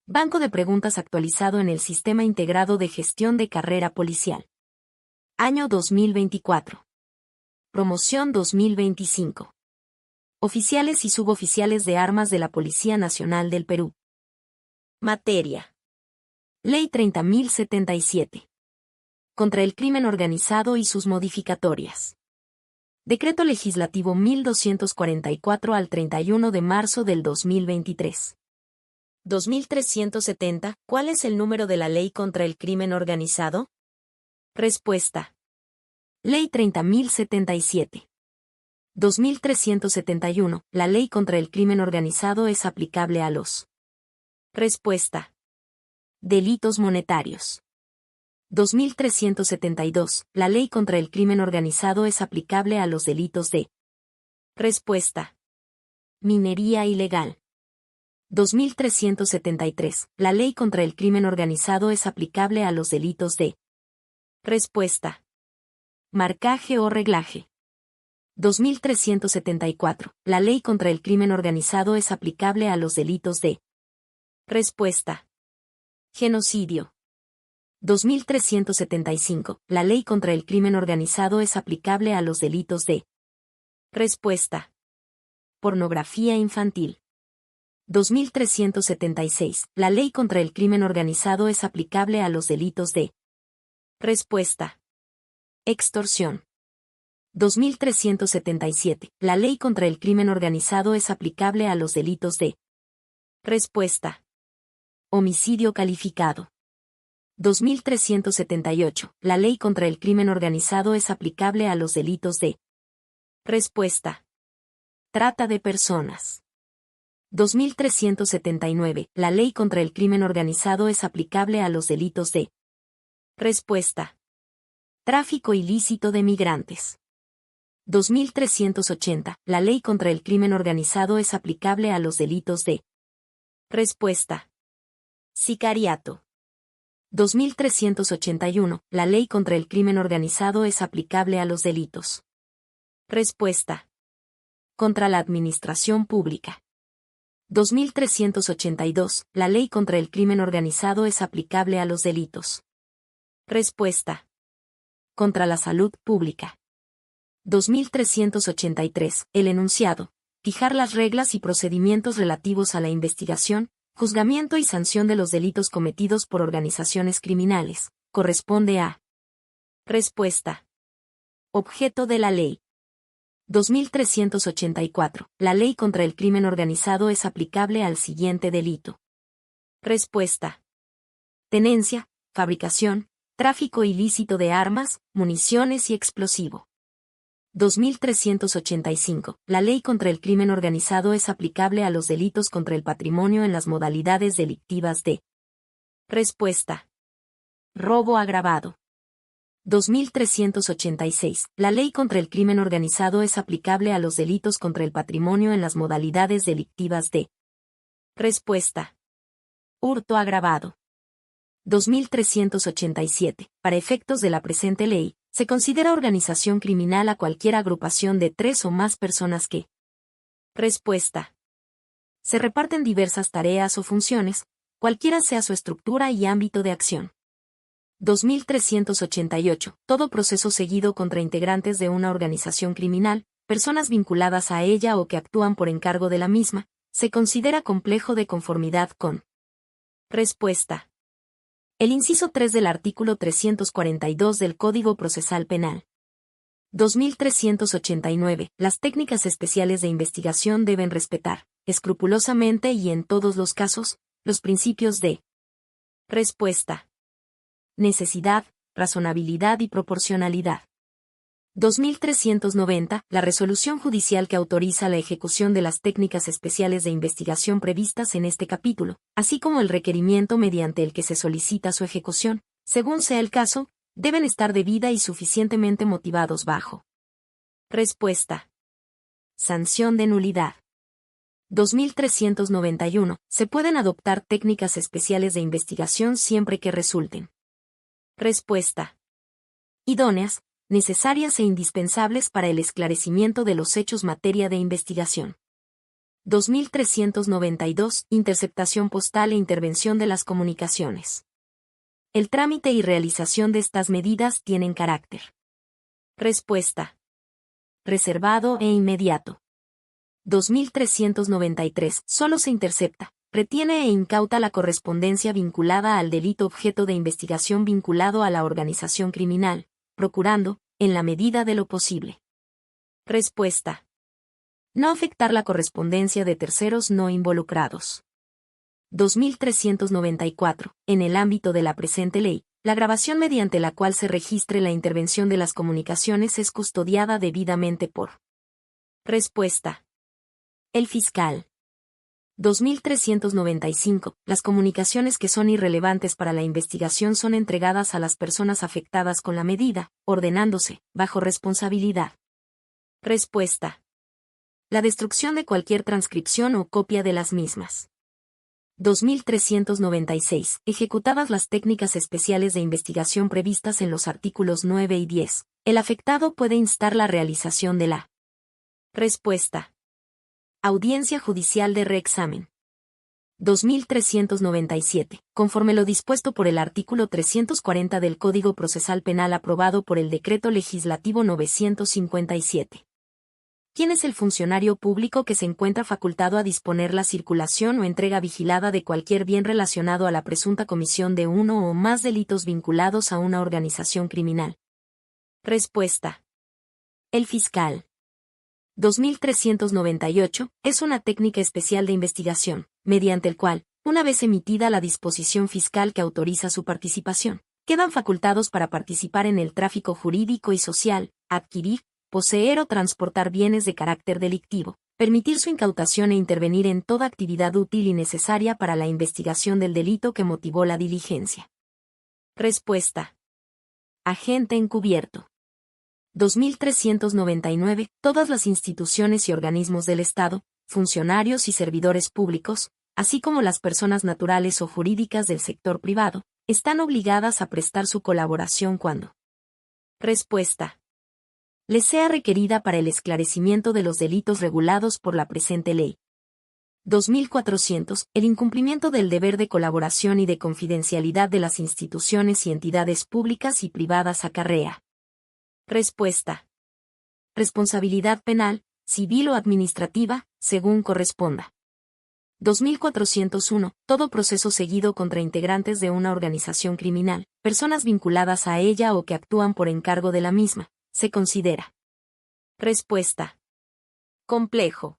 Banco de preguntas actualizado en el Sistema Integrado de Gestión de Carrera Policial. Año 2024. Promoción 2025. Oficiales y suboficiales de armas de la Policía Nacional del Perú. Materia. Ley 30.077. Contra el crimen organizado y sus modificatorias. Decreto Legislativo 1244 al 31 de marzo del 2023. 2370. ¿Cuál es el número de la Ley contra el crimen organizado? Respuesta. Ley 30.077. 2371. La Ley contra el crimen organizado es aplicable a los. Respuesta. Delitos monetarios. 2372. La Ley contra el crimen organizado es aplicable a los delitos de. Respuesta. Minería ilegal. 2373. La Ley contra el crimen organizado es aplicable a los delitos de. Respuesta. Marcaje o reglaje. 2374. La Ley contra el crimen organizado es aplicable a los delitos de. Respuesta. Genocidio. 2375. La Ley contra el crimen organizado es aplicable a los delitos de. Respuesta. Pornografía infantil. 2376. La Ley contra el crimen organizado es aplicable a los delitos de. Respuesta. Extorsión. 2377. La Ley contra el crimen organizado es aplicable a los delitos de. Respuesta. Homicidio calificado. 2378. La Ley contra el crimen organizado es aplicable a los delitos de. Respuesta. Trata de personas. 2379. La Ley contra el crimen organizado es aplicable a los delitos de. Respuesta. Tráfico ilícito de migrantes. 2380. La Ley contra el crimen organizado es aplicable a los delitos de. Respuesta. Sicariato. 2381. La Ley contra el crimen organizado es aplicable a los delitos. Respuesta. Contra la administración pública. 2382. La Ley contra el crimen organizado es aplicable a los delitos. Respuesta. Contra la salud pública. 2383. El enunciado. Fijar las reglas y procedimientos relativos a la investigación, juzgamiento y sanción de los delitos cometidos por organizaciones criminales, corresponde a. Respuesta. Objeto de la ley. 2384. La Ley contra el crimen organizado es aplicable al siguiente delito. Respuesta. Tenencia, fabricación, tráfico ilícito de armas, municiones y explosivo. 2385. La Ley contra el crimen organizado es aplicable a los delitos contra el patrimonio en las modalidades delictivas de. Respuesta. Robo agravado. 2386. La Ley contra el crimen organizado es aplicable a los delitos contra el patrimonio en las modalidades delictivas de. Respuesta. Hurto agravado. 2387. Para efectos de la presente ley, se considera organización criminal a cualquier agrupación de 3 o más personas que. Respuesta. Se reparten diversas tareas o funciones, cualquiera sea su estructura y ámbito de acción. 2388. Todo proceso seguido contra integrantes de una organización criminal, personas vinculadas a ella o que actúan por encargo de la misma, se considera complejo de conformidad con. Respuesta. El inciso 3 del artículo 342 del Código Procesal Penal. 2389. Las técnicas especiales de investigación deben respetar, escrupulosamente y en todos los casos, los principios de. Respuesta. Necesidad, razonabilidad y proporcionalidad. 2390. La resolución judicial que autoriza la ejecución de las técnicas especiales de investigación previstas en este capítulo, así como el requerimiento mediante el que se solicita su ejecución, según sea el caso, deben estar debida y suficientemente motivados bajo. Respuesta. Sanción de nulidad. 2391. Se pueden adoptar técnicas especiales de investigación siempre que resulten. Respuesta. Idóneas, necesarias e indispensables para el esclarecimiento de los hechos materia de investigación. 2392. Interceptación postal e intervención de las comunicaciones. El trámite y realización de estas medidas tienen carácter. Respuesta. Reservado e inmediato. 2393. Solo se intercepta, retiene e incauta la correspondencia vinculada al delito objeto de investigación vinculado a la organización criminal, procurando, en la medida de lo posible. Respuesta. No afectar la correspondencia de terceros no involucrados. 2394. En el ámbito de la presente ley, la grabación mediante la cual se registre la intervención de las comunicaciones es custodiada debidamente por. Respuesta. El fiscal. 2395. Las comunicaciones que son irrelevantes para la investigación son entregadas a las personas afectadas con la medida, ordenándose, bajo responsabilidad. Respuesta. La destrucción de cualquier transcripción o copia de las mismas. 2396. Ejecutadas las técnicas especiales de investigación previstas en los artículos 9 y 10, el afectado puede instar la realización de la. Respuesta. Audiencia judicial de reexamen. 2397. Conforme lo dispuesto por el artículo 340 del Código Procesal Penal aprobado por el Decreto Legislativo 957. ¿Quién es el funcionario público que se encuentra facultado a disponer la circulación o entrega vigilada de cualquier bien relacionado a la presunta comisión de uno o más delitos vinculados a una organización criminal? Respuesta. El fiscal. 2398. Es una técnica especial de investigación, mediante el cual, una vez emitida la disposición fiscal que autoriza su participación, quedan facultados para participar en el tráfico jurídico y social, adquirir, poseer o transportar bienes de carácter delictivo, permitir su incautación e intervenir en toda actividad útil y necesaria para la investigación del delito que motivó la diligencia. Respuesta. Agente encubierto. 2399. Todas las instituciones y organismos del Estado, funcionarios y servidores públicos, así como las personas naturales o jurídicas del sector privado, están obligadas a prestar su colaboración cuando. Respuesta. Les sea requerida para el esclarecimiento de los delitos regulados por la presente ley. 2400. El incumplimiento del deber de colaboración y de confidencialidad de las instituciones y entidades públicas y privadas acarrea. Respuesta. Responsabilidad penal, civil o administrativa, según corresponda. 2401. Todo proceso seguido contra integrantes de una organización criminal, personas vinculadas a ella o que actúan por encargo de la misma, se considera. Respuesta. Complejo.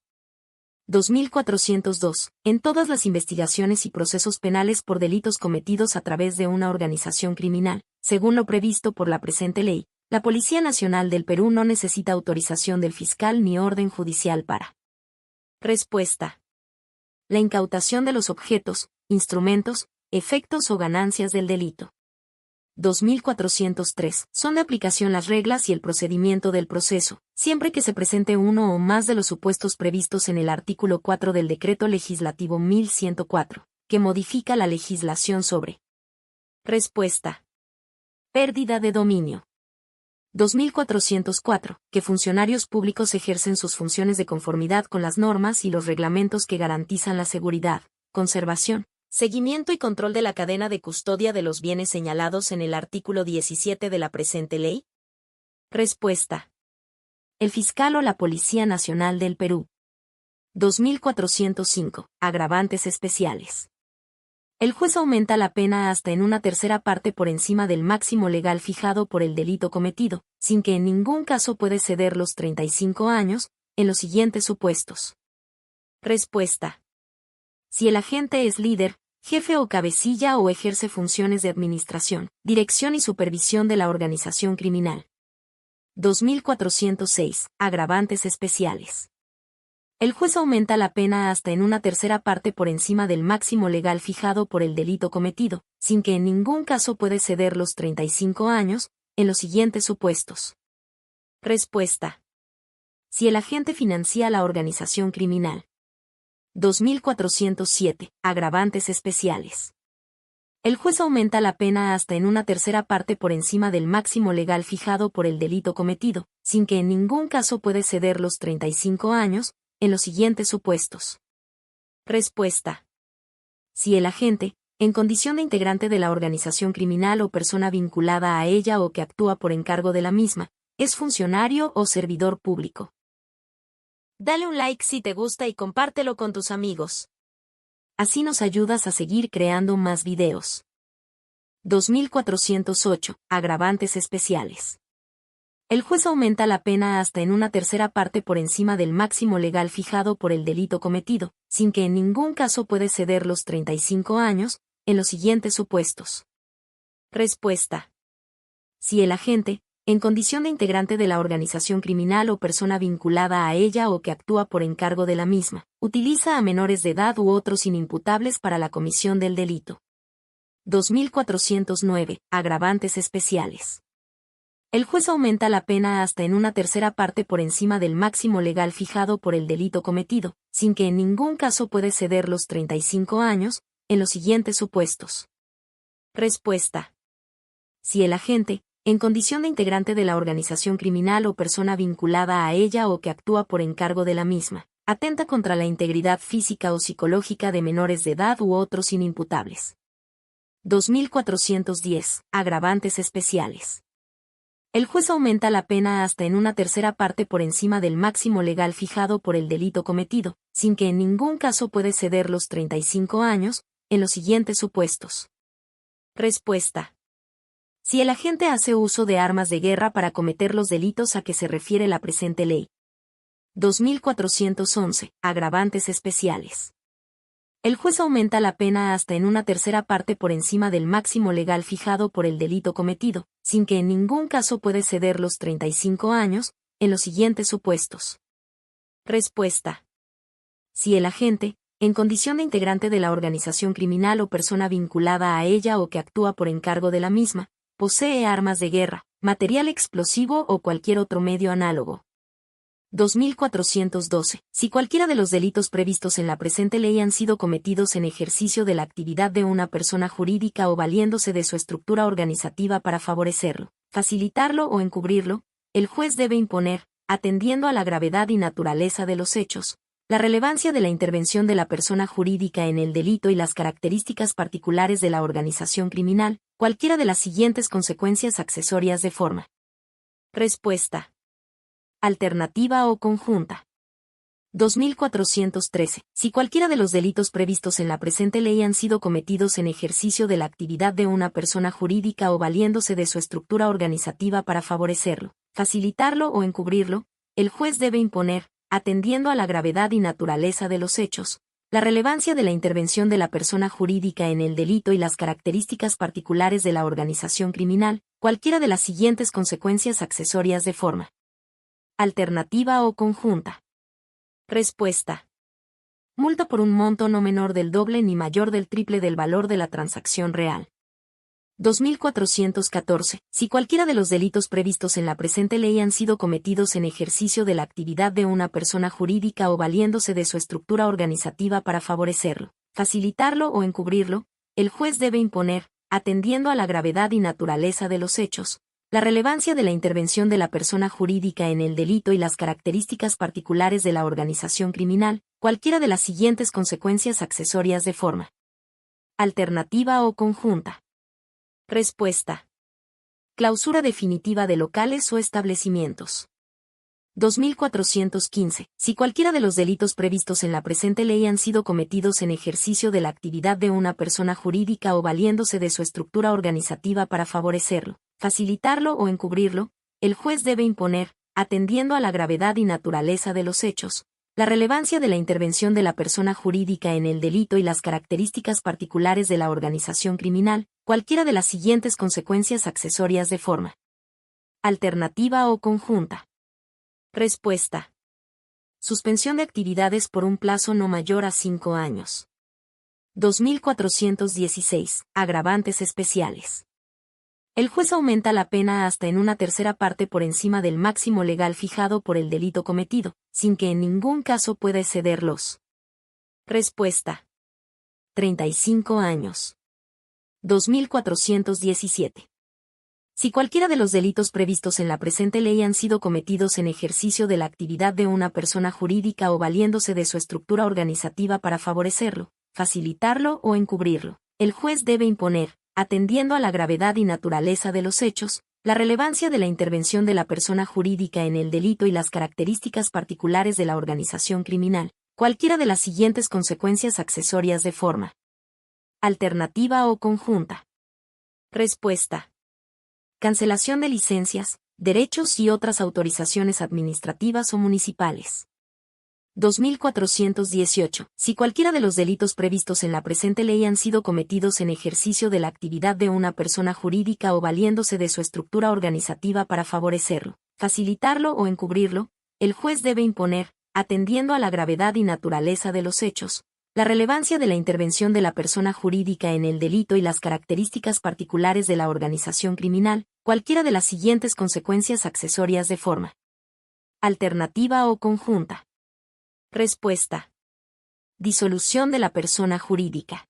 2402. En todas las investigaciones y procesos penales por delitos cometidos a través de una organización criminal, según lo previsto por la presente ley, la Policía Nacional del Perú no necesita autorización del fiscal ni orden judicial para. Respuesta. La incautación de los objetos, instrumentos, efectos o ganancias del delito. 2403. Son de aplicación las reglas y el procedimiento del proceso, siempre que se presente uno o más de los supuestos previstos en el artículo 4 del Decreto Legislativo 1104, que modifica la legislación sobre. Respuesta. Pérdida de dominio. 2404. Que funcionarios públicos ejercen sus funciones de conformidad con las normas y los reglamentos que garantizan la seguridad, conservación, seguimiento y control de la cadena de custodia de los bienes señalados en el artículo 17 de la presente ley. Respuesta. El fiscal o la Policía Nacional del Perú. 2405. Agravantes especiales. El juez aumenta la pena hasta en una tercera parte por encima del máximo legal fijado por el delito cometido, sin que en ningún caso puede ceder los 35 años, en los siguientes supuestos. Respuesta. Si el agente es líder, jefe o cabecilla o ejerce funciones de administración, dirección y supervisión de la organización criminal. 2406. Agravantes especiales. El juez aumenta la pena hasta en una tercera parte por encima del máximo legal fijado por el delito cometido, sin que en ningún caso puede ceder los 35 años, en los siguientes supuestos. Respuesta. Si el agente financia la organización criminal. 2407. Agravantes especiales. El juez aumenta la pena hasta en una tercera parte por encima del máximo legal fijado por el delito cometido, sin que en ningún caso puede ceder los 35 años, en los siguientes supuestos. Respuesta. Si el agente, en condición de integrante de la organización criminal o persona vinculada a ella o que actúa por encargo de la misma, es funcionario o servidor público. Dale un like si te gusta y compártelo con tus amigos. Así nos ayudas a seguir creando más videos. 2408. Agravantes especiales. El juez aumenta la pena hasta en una tercera parte por encima del máximo legal fijado por el delito cometido, sin que en ningún caso puede exceder los 35 años, en los siguientes supuestos. Respuesta. Si el agente, en condición de integrante de la organización criminal o persona vinculada a ella o que actúa por encargo de la misma, utiliza a menores de edad u otros inimputables para la comisión del delito. 2409. Agravantes especiales. El juez aumenta la pena hasta en una tercera parte por encima del máximo legal fijado por el delito cometido, sin que en ningún caso puede exceder los 35 años, en los siguientes supuestos. Respuesta. Si el agente, en condición de integrante de la organización criminal o persona vinculada a ella o que actúa por encargo de la misma, atenta contra la integridad física o psicológica de menores de edad u otros inimputables. 2410. Agravantes especiales. El juez aumenta la pena hasta en una tercera parte por encima del máximo legal fijado por el delito cometido, sin que en ningún caso puede exceder los 35 años, en los siguientes supuestos. Respuesta. Si el agente hace uso de armas de guerra para cometer los delitos a que se refiere la presente ley. 2411. Agravantes especiales. El juez aumenta la pena hasta en una tercera parte por encima del máximo legal fijado por el delito cometido, sin que en ningún caso puede exceder los 35 años, en los siguientes supuestos. Respuesta. Si el agente, en condición de integrante de la organización criminal o persona vinculada a ella o que actúa por encargo de la misma, posee armas de guerra, material explosivo o cualquier otro medio análogo. 2412. Si cualquiera de los delitos previstos en la presente ley han sido cometidos en ejercicio de la actividad de una persona jurídica o valiéndose de su estructura organizativa para favorecerlo, facilitarlo o encubrirlo, el juez debe imponer, atendiendo a la gravedad y naturaleza de los hechos, la relevancia de la intervención de la persona jurídica en el delito y las características particulares de la organización criminal, cualquiera de las siguientes consecuencias accesorias de forma. Respuesta. Alternativa o conjunta. 2413. Si cualquiera de los delitos previstos en la presente ley han sido cometidos en ejercicio de la actividad de una persona jurídica o valiéndose de su estructura organizativa para favorecerlo, facilitarlo o encubrirlo, el juez debe imponer, atendiendo a la gravedad y naturaleza de los hechos, la relevancia de la intervención de la persona jurídica en el delito y las características particulares de la organización criminal, cualquiera de las siguientes consecuencias accesorias de forma. Alternativa o conjunta. Respuesta. Multa por un monto no menor del doble ni mayor del triple del valor de la transacción real. 2414. Si cualquiera de los delitos previstos en la presente ley han sido cometidos en ejercicio de la actividad de una persona jurídica o valiéndose de su estructura organizativa para favorecerlo, facilitarlo o encubrirlo, el juez debe imponer, atendiendo a la gravedad y naturaleza de los hechos, la relevancia de la intervención de la persona jurídica en el delito y las características particulares de la organización criminal, cualquiera de las siguientes consecuencias accesorias de forma. Alternativa o conjunta. Respuesta. Clausura definitiva de locales o establecimientos. 2415. Si cualquiera de los delitos previstos en la presente ley han sido cometidos en ejercicio de la actividad de una persona jurídica o valiéndose de su estructura organizativa para favorecerlo, facilitarlo o encubrirlo, el juez debe imponer, atendiendo a la gravedad y naturaleza de los hechos, la relevancia de la intervención de la persona jurídica en el delito y las características particulares de la organización criminal, cualquiera de las siguientes consecuencias accesorias de forma. Alternativa o conjunta. Respuesta. Suspensión de actividades por un plazo no mayor a 5 años. 2416. Agravantes especiales. El juez aumenta la pena hasta en una tercera parte por encima del máximo legal fijado por el delito cometido, sin que en ningún caso pueda exceder los. Respuesta. 35 años. 2417. Si cualquiera de los delitos previstos en la presente ley han sido cometidos en ejercicio de la actividad de una persona jurídica o valiéndose de su estructura organizativa para favorecerlo, facilitarlo o encubrirlo, el juez debe imponer, atendiendo a la gravedad y naturaleza de los hechos, la relevancia de la intervención de la persona jurídica en el delito y las características particulares de la organización criminal, cualquiera de las siguientes consecuencias accesorias de forma alternativa o conjunta. Respuesta. Cancelación de licencias, derechos y otras autorizaciones administrativas o municipales. 2418. Si cualquiera de los delitos previstos en la presente ley han sido cometidos en ejercicio de la actividad de una persona jurídica o valiéndose de su estructura organizativa para favorecerlo, facilitarlo o encubrirlo, el juez debe imponer, atendiendo a la gravedad y naturaleza de los hechos, la relevancia de la intervención de la persona jurídica en el delito y las características particulares de la organización criminal, cualquiera de las siguientes consecuencias accesorias de forma alternativa o conjunta. Respuesta. Disolución de la persona jurídica.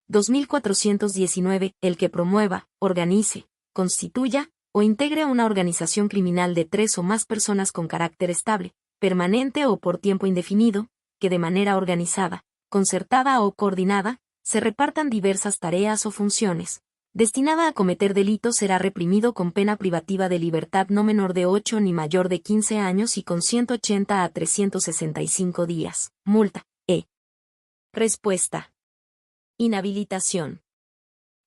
2419. El que promueva, organice, constituya o integre una organización criminal de 3 o más personas con carácter estable, permanente o por tiempo indefinido, que de manera organizada, concertada o coordinada, se repartan diversas tareas o funciones, destinada a cometer delitos será reprimido con pena privativa de libertad no menor de 8 ni mayor de 15 años y con 180 a 365 días. Multa. Respuesta. Inhabilitación.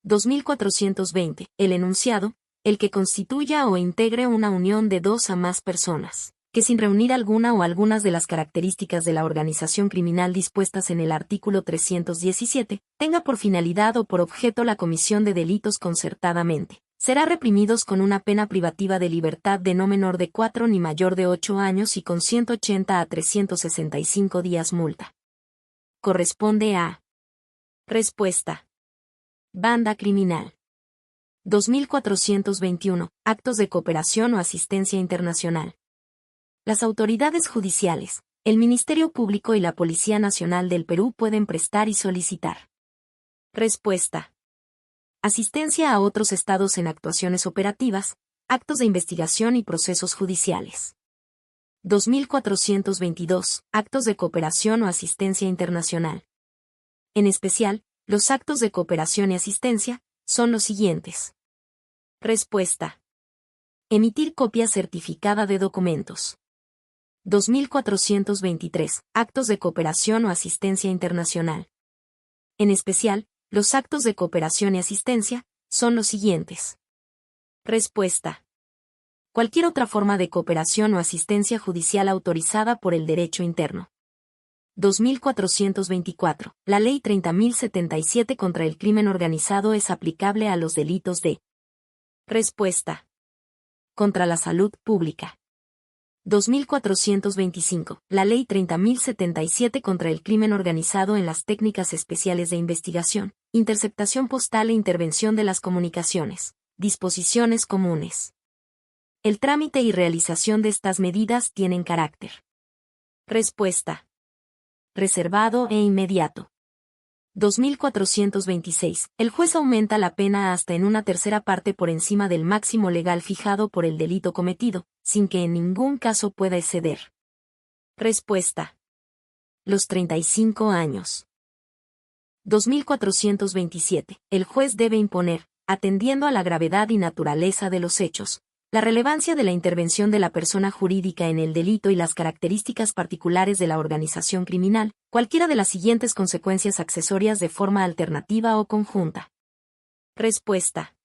2420. El enunciado, el que constituya o integre una unión de 2 a más personas, que sin reunir alguna o algunas de las características de la organización criminal dispuestas en el artículo 317, tenga por finalidad o por objeto la comisión de delitos concertadamente, será reprimidos con una pena privativa de libertad de no menor de 4 ni mayor de 8 años y con 180 a 365 días multa. Corresponde a. Respuesta. Banda criminal. 2421. Actos de cooperación o asistencia internacional. Las autoridades judiciales, el Ministerio Público y la Policía Nacional del Perú pueden prestar y solicitar. Respuesta. Asistencia a otros estados en actuaciones operativas, actos de investigación y procesos judiciales. 2422. Actos de cooperación o asistencia internacional. En especial, los actos de cooperación y asistencia son los siguientes. Respuesta. Emitir copia certificada de documentos. 2423. Actos de cooperación o asistencia internacional. En especial, los actos de cooperación y asistencia son los siguientes. Respuesta. Cualquier otra forma de cooperación o asistencia judicial autorizada por el derecho interno. 2424. La Ley 30.077 contra el crimen organizado es aplicable a los delitos de. Respuesta. Contra la salud pública. 2425. La Ley 30.077 contra el crimen organizado en las técnicas especiales de investigación, interceptación postal e intervención de las comunicaciones. Disposiciones comunes. El trámite y realización de estas medidas tienen carácter. Respuesta. Reservado e inmediato. 2426. El juez aumenta la pena hasta en una tercera parte por encima del máximo legal fijado por el delito cometido, sin que en ningún caso pueda exceder. Respuesta. Los 35 años. 2427. El juez debe imponer, atendiendo a la gravedad y naturaleza de los hechos, la relevancia de la intervención de la persona jurídica en el delito y las características particulares de la organización criminal, cualquiera de las siguientes consecuencias accesorias de forma alternativa o conjunta. Respuesta.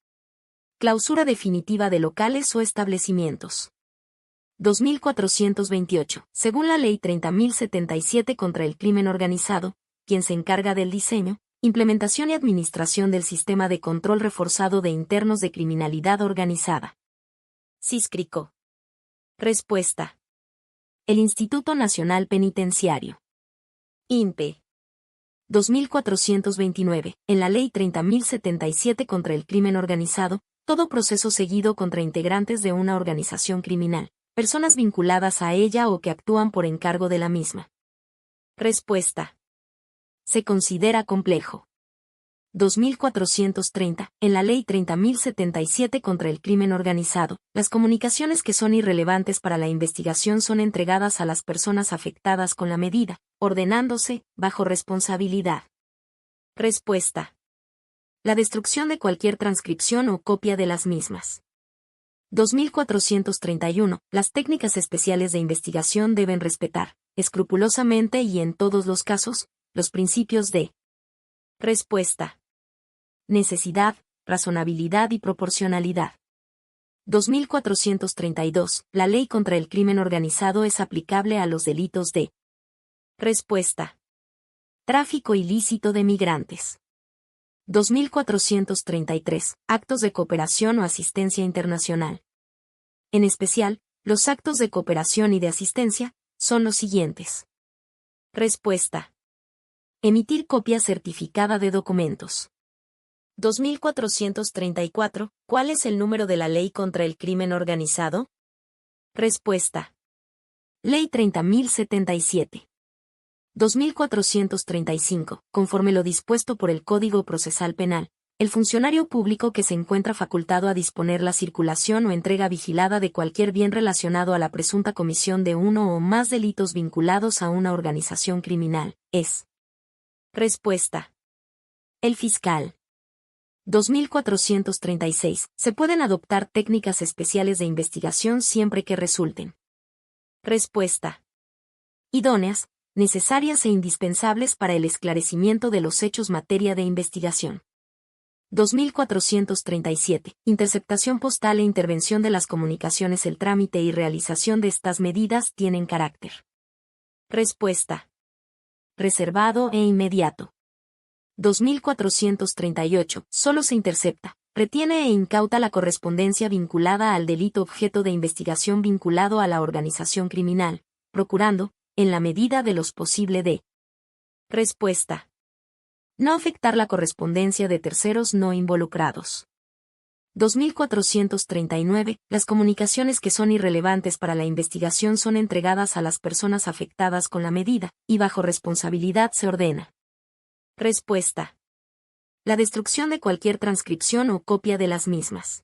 Clausura definitiva de locales o establecimientos. 2428. Según la Ley 30.077 contra el crimen organizado, quien se encarga del diseño, implementación y administración del sistema de control reforzado de internos de criminalidad organizada. Siscrico. Respuesta. El Instituto Nacional Penitenciario. INPE. 2429. En la Ley 30.077 contra el crimen organizado, todo proceso seguido contra integrantes de una organización criminal, personas vinculadas a ella o que actúan por encargo de la misma. Respuesta. Se considera complejo. 2430, en la Ley 30.077 contra el crimen organizado, las comunicaciones que son irrelevantes para la investigación son entregadas a las personas afectadas con la medida, ordenándose, bajo responsabilidad. Respuesta. La destrucción de cualquier transcripción o copia de las mismas. 2431. Las técnicas especiales de investigación deben respetar, escrupulosamente y en todos los casos, los principios de respuesta, necesidad, razonabilidad y proporcionalidad. 2432. La ley contra el crimen organizado es aplicable a los delitos de respuesta, tráfico ilícito de migrantes. 2433. Actos de cooperación o asistencia internacional. En especial, los actos de cooperación y de asistencia son los siguientes. Respuesta. Emitir copia certificada de documentos. 2434. ¿Cuál es el número de la ley contra el crimen organizado? Respuesta. Ley 30.077. 2435. Conforme lo dispuesto por el Código Procesal Penal, el funcionario público que se encuentra facultado a disponer la circulación o entrega vigilada de cualquier bien relacionado a la presunta comisión de uno o más delitos vinculados a una organización criminal, es. Respuesta. El fiscal. 2436. Se pueden adoptar técnicas especiales de investigación siempre que resulten. Respuesta. Idóneas, necesarias e indispensables para el esclarecimiento de los hechos materia de investigación. 2437. Interceptación postal e intervención de las comunicaciones. El trámite y realización de estas medidas tienen carácter. Respuesta. Reservado e inmediato. 2438. Solo se intercepta, retiene e incauta la correspondencia vinculada al delito objeto de investigación vinculado a la organización criminal, procurando, en la medida de los posible de. Respuesta. No afectar la correspondencia de terceros no involucrados. 2439. Las comunicaciones que son irrelevantes para la investigación son entregadas a las personas afectadas con la medida, y bajo responsabilidad se ordena. Respuesta. La destrucción de cualquier transcripción o copia de las mismas.